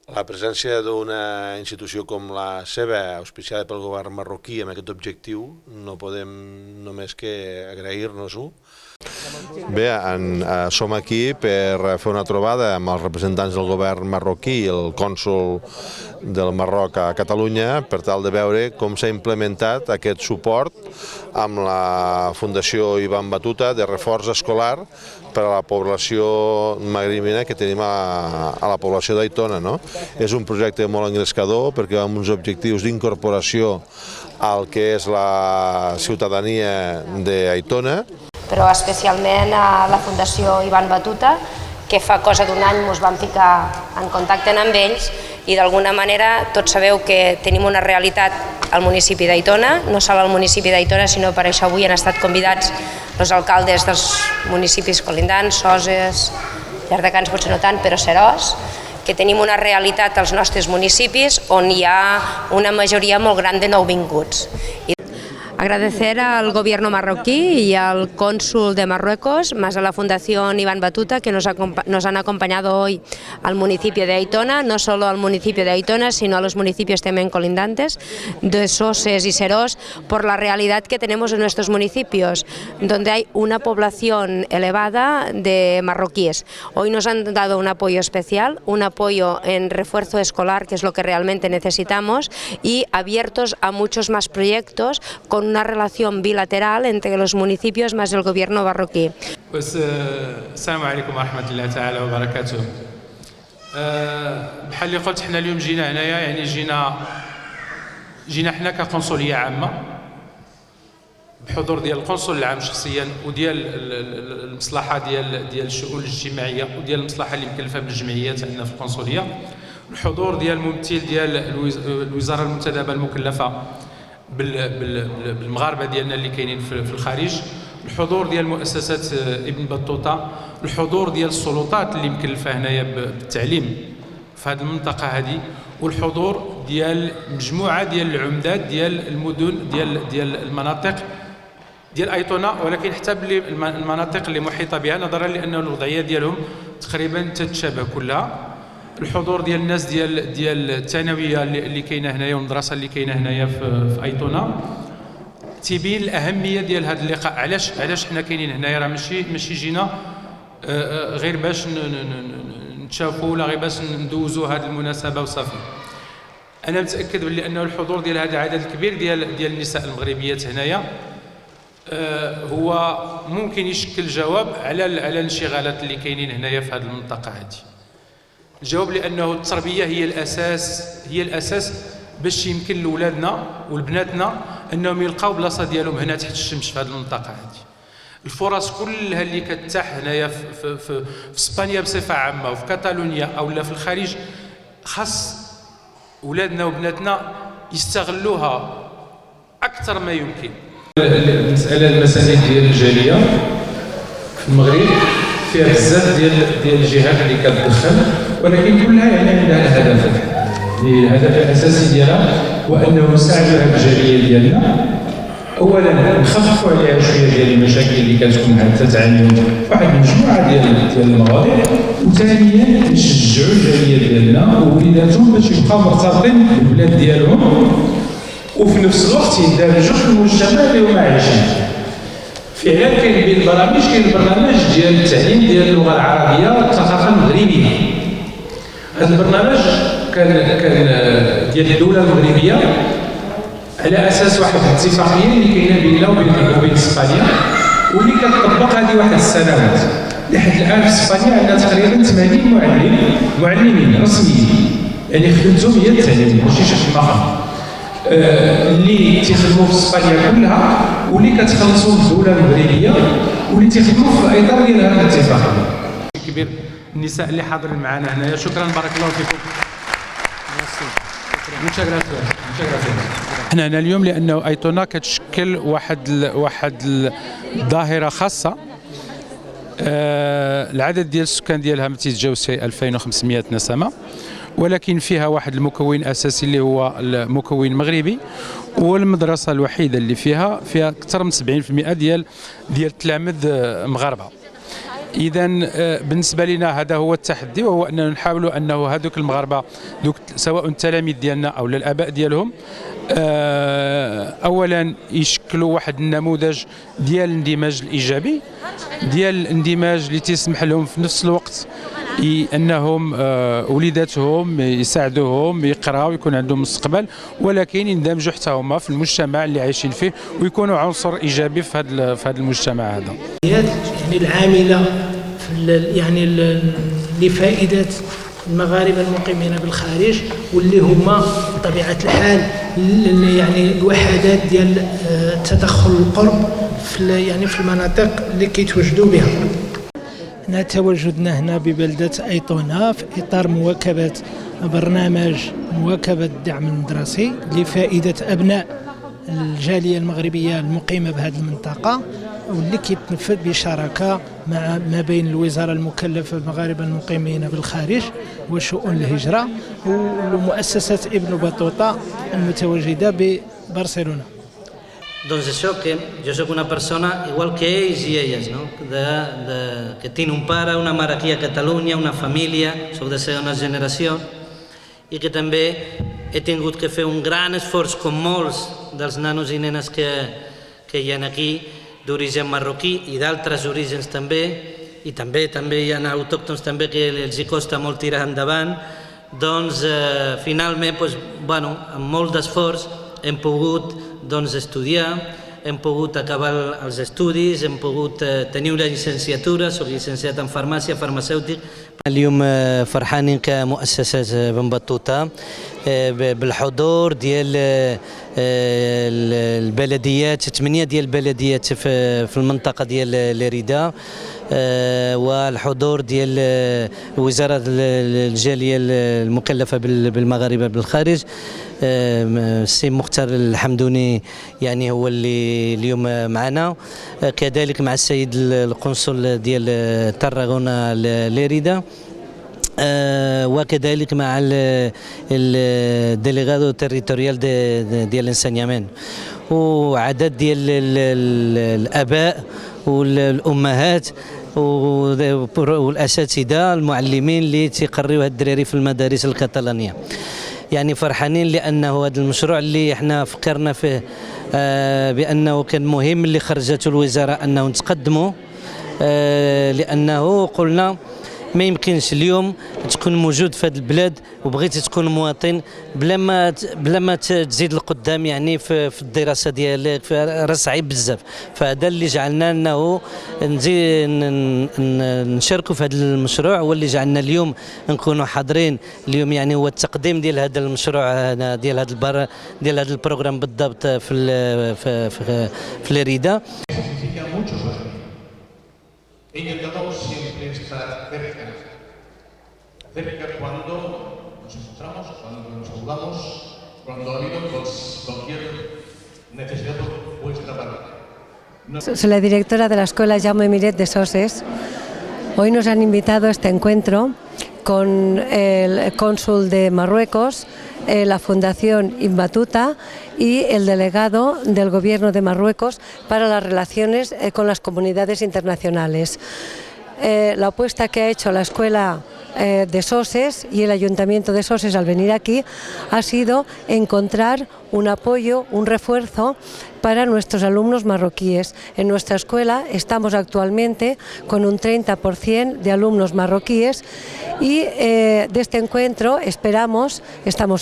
La presència d'una institució com la seva, auspiciada pel govern marroquí amb aquest objectiu, no podem només que agrair-nos-ho. Bé, som aquí per fer una trobada amb els representants del govern marroquí i el cònsol del Marroc a Catalunya per tal de veure com s'ha implementat aquest suport amb la Fundació Ibn Battuta de reforç escolar per a la població magribina que tenim a la població d'Aitona. És un projecte molt engrescador perquè va amb uns objectius d'incorporació al que és la ciutadania d'Aitona. Però especialment a la Fundació Ibn Battuta, que fa cosa d'un any ens vam ficar en contacte amb ells i d'alguna manera tots sabeu que tenim una realitat al municipi d'Aitona, no sol al municipi d'Aitona, sinó per això avui han estat convidats els alcaldes dels municipis colindants, Soses, Llardecans potser no tant, però Seròs, que tenim una realitat als nostres municipis on hi ha una majoria molt gran de nouvinguts. Agradecer al gobierno marroquí y al cónsul de Marruecos, más a la Fundación Ibn Battuta, que nos han acompañado hoy al municipio de Aitona, no solo al municipio de Aitona, sino a los municipios también colindantes, de Soses y Serós, por la realidad que tenemos en nuestros municipios, donde hay una población elevada de marroquíes. Hoy nos han dado un apoyo especial, un apoyo en refuerzo escolar, que es lo que realmente necesitamos, y abiertos a muchos más proyectos con una relación bilateral entre los municipios más el gobierno marroquí. السلام عليكم ورحمة الله تعالى وبركاته. بحال اللي قلت حنا اليوم جينا هنايا، يعني جينا حنا كقنصلية عامة بحضور ديال القنصل العام شخصيا وديال المصلحة ديال الشؤون الاجتماعية وديال المصلحة اللي مكلفة بالجمعيات عندنا في القنصلية، الحضور ديال الممثل ديال الوزارة المنتدبة المكلفة بالمغاربه ديالنا اللي كاينين في الخارج، الحضور ديال مؤسسات ابن بطوطه، الحضور ديال السلطات اللي مكلفه هنايا بالتعليم في هذه المنطقه هذه، والحضور ديال مجموعه ديال العمدات ديال المدن ديال المناطق ديال ايتونا، ولكن حتى المناطق اللي محيطه بها نظرا لانه الوضعيه ديالهم تقريبا تتشابه كلها، الحضور ديال الناس ديال الثانويه اللي كاينه هنايا والمدرسه اللي كاينه هنايا في ايتونا، تيبين الاهميه ديال هذا اللقاء. علاش حنا كاينين هنايا؟ راه ماشي جينا غير باش نتشافوا ولا غير باش ندوزوا هذه المناسبه وصافي. انا متاكد بلي انه الحضور ديال هذا العدد الكبير ديال النساء المغربيات هنايا هو ممكن يشكل جواب على الانشغالات اللي كاينين هنايا في هذه المنطقه هذه. الجواب لأنه التربية هي الأساس باش يمكن لولادنا ولبناتنا أنهم يلقاو بلاصة ديالهم هنا تحت الشمس في هذه المنطقة هذه. الفرص كلها اللي كتتاح هنايا في اسبانيا بصفة عامة وفي كاتالونيا أو لا في الخارج، خاص ولادنا وبناتنا يستغلوها أكثر ما يمكن. المسألة ديال الجالية في المغرب فيها بزاف ديال الجهات اللي كتدخل، ولكن كلها يعني عندها الهدف. الهدف الاساسي ديالها هو انه نساعدوا هذه الجاليه ديالنا، اولا نخففوا عليها شويه ديال المشاكل اللي كتكون حتى تعانيهم واحد المجموعه ديال المواضيع، وثانيا نشجعوا الجاليه ديالنا ووليداتهم باش يبقاو مرتبطين بالبلاد ديالهم، وفي نفس الوقت يندمجوا في المجتمع اللي هما عايشين. فعلا كاين بين البرامج، كاين البرنامج ديال التعليم ديال اللغه العربيه والثقافه المغربيه. هذا البرنامج كان ديال الدوله المغربيه على اساس واحد الاتفاقيه اللي كاينه بيننا وبين اسبانيا، واللي كتطبق هذه واحد السنوات. لحد الان في اسبانيا عندنا تقريبا 80 معلمين رسميين، يعني خدمتهم هي التعليم ماشي شي خدمه اخرى، اللي تيخدموا في اسبانيا كلها واللي كتخلصوا الدوله المغربيه واللي تيخدموا في اطار ديال هذا الاتفاقيه. كبير النساء اللي حاضرين معنا هنايا، شكرا بارك الله فيكم. احنا هنا اليوم لانه ايتونا كتشكل واحد الظاهره خاصه. العدد ديال السكان ديالها ما تيتجاوزش 2500 نسمه، ولكن فيها واحد المكون اساسي اللي هو المكون مغربي، والمدرسه الوحيده اللي فيها اكثر من 70% ديال التلاميذ مغاربه. إذا بالنسبة لنا هذا هو التحدي، وهو أننا نحاول أنه هذوك المغاربة سواء التلاميذ ديالنا أو الآباء ديالهم أولا يشكلوا واحد النموذج ديال الاندماج الإيجابي، ديال الاندماج اللي تسمح لهم في نفس الوقت أنهم وليداتهم يساعدوهم يقراوا ويكون عندهم مستقبل، ولكن يندمجوا حتى هما في المجتمع اللي عايشين فيه ويكونوا عنصر إيجابي في هذا المجتمع هذا. يعني العاملة يعني لفائدة المغاربة المقيمين بالخارج، واللي هما بطبيعة الحال يعني الوحدات ديال التدخل القرب في المناطق اللي كيتواجدوا بها. حنا تواجدنا هنا ببلدة أيطونة في إطار مواكبة برنامج مواكبة الدعم المدرسي لفائدة أبناء الجالية المغربية المقيمة بهذه المنطقة، واللي كيتنفذ بشراكة ما بين الوزارة المكلفة بالمغاربة المقيمين بالخارج وشؤون الهجرة ومؤسسة ابن بطوطة المتواجدة ببرشلونة. Doncs això, que jo sóc una persona igual que ells i elles, no? Que tinc un pare, una mare aquí a Catalunya, una família, sóc de segona generació, i que també he tingut que fer un gran esforç, com molts dels nanos i nenes que hi ha aquí, d'origen marroquí i d'altres orígens també, i també hi ha autòctons també que els hi costa molt tirar endavant. Doncs finalment, amb molt d'esforç hem pogut estudiar, hem pogut acabar els estudis, hem pogut tenir una llicenciatura, soc llicenciat en farmàcia, farmacèutic. اليوم فرحانين كمؤسسة بن بطوطة بالحضور ديال البلديات 8 ديال البلديات في المنطقة ديال ليريدا، والحضور ديال وزارة الجالية المكلفة بالمغاربة بالخارج. السي مختار الحمدوني يعني هو اللي اليوم معنا، كذلك مع السيد القنصل ديال تارغونا ليريدا، وكذلك مع الديليغادو تيريتوريال ديال الانسانيامين، وعدد ديال الآباء والأمهات والأساتذة المعلمين اللي تيقريو هاد الدراري في المدارس الكتالانية. يعني فرحانين لأنه هذا المشروع اللي احنا فكرنا فيه بأنه كان مهم اللي خرجته الوزارة أنه نتقدموا، لأنه قلنا ما يمكنش اليوم تكون موجود في هذه البلاد وبغيتي تكون مواطن بلا ما تزيد القدام يعني في الدراسه ديالك، راه صعيب بزاف. فهذا اللي جعلنا انه نشاركوا في هذا المشروع، واللي جعلنا اليوم نكونوا حاضرين اليوم. يعني هو التقديم ديال هذا المشروع ديال هذا البروغرام بالضبط في ليريدا. He intentado siempre estar cerca cuando nos encontramos, cuando nos saludamos, cuando ha habido cualquier necesidad por vuestra parte. Soy la directora de la Escuela Jaume Miret de Soses. Hoy nos han invitado a este encuentro con el cónsul de Marruecos, la Fundación Ibn Battuta y el delegado del Gobierno de Marruecos para las relaciones con las comunidades internacionales. La apuesta que ha hecho la Escuela de Soses y el Ayuntamiento de Soses al venir aquí ha sido encontrar un apoyo, un refuerzo para nuestros alumnos marroquíes. En nuestra escuela estamos actualmente con un 30% de alumnos marroquíes y de este encuentro estamos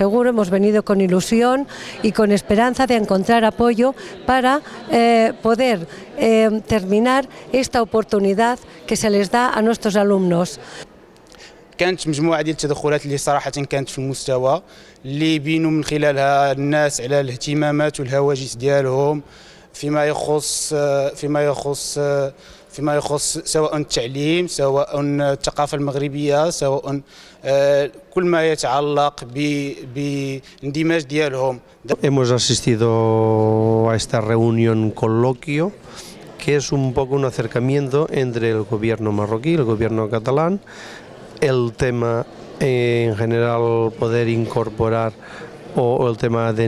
seguros, hemos venido con ilusión y con esperanza de encontrar apoyo para poder terminar esta oportunidad que se les da a nuestros alumnos. كانت مجموعة ديال التدخلات اللي صراحة كانت في المستوى اللي يبينوا من خلالها الناس على الاهتمامات والهواجس ديالهم فيما يخص سواء التعليم، سواء الثقافة المغربية، سواء كل ما يتعلق بالاندماج ديالهم. Hemos asistido a esta reunión coloquio, que es un poco un acercamiento entre el gobierno marroquí y el gobierno catalán. El tema en general poder incorporar o el tema de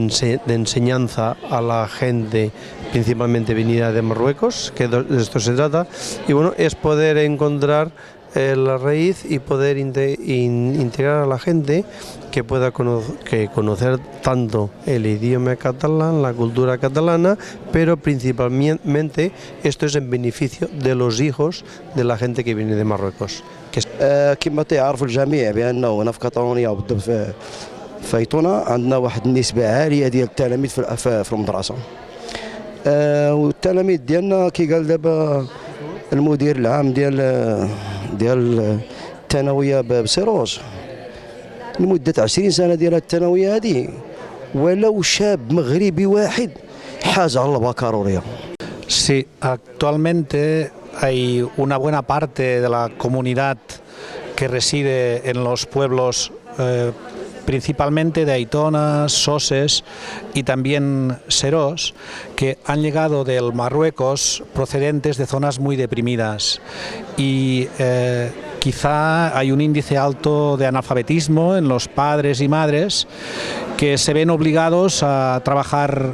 enseñanza a la gente principalmente venida de Marruecos, que de esto se trata, y bueno, es poder encontrar la raíz y poder integrar a la gente que pueda conocer tanto el idioma catalán, la cultura catalana, pero principalmente esto es en beneficio de los hijos de la gente que viene de Marruecos. كما تعرف الجميع بأنه هنا في كاتالونيا وبالضبط في أيتونة عندنا واحد النسبة عالية ديال التلاميذ في المدرسة. والتلاميذ ديالنا كي قال دابا المدير العام ديال الثانوية بسيروس لمدة 20 سنة ديال الثانوية هذه ولو شاب مغربي واحد حاز على البكالوريا. Sí, actualmente hay una buena parte de la comunidad que reside en los pueblos principalmente de Aitona, Soses y también Serós, que han llegado del Marruecos procedentes de zonas muy deprimidas y quizá hay un índice alto de analfabetismo en los padres y madres que se ven obligados a trabajar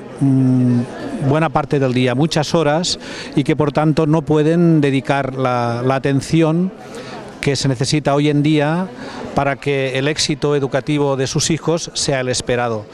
buena parte del día, muchas horas, y que por tanto no pueden dedicar la atención que se necesita hoy en día para que el éxito educativo de sus hijos sea el esperado.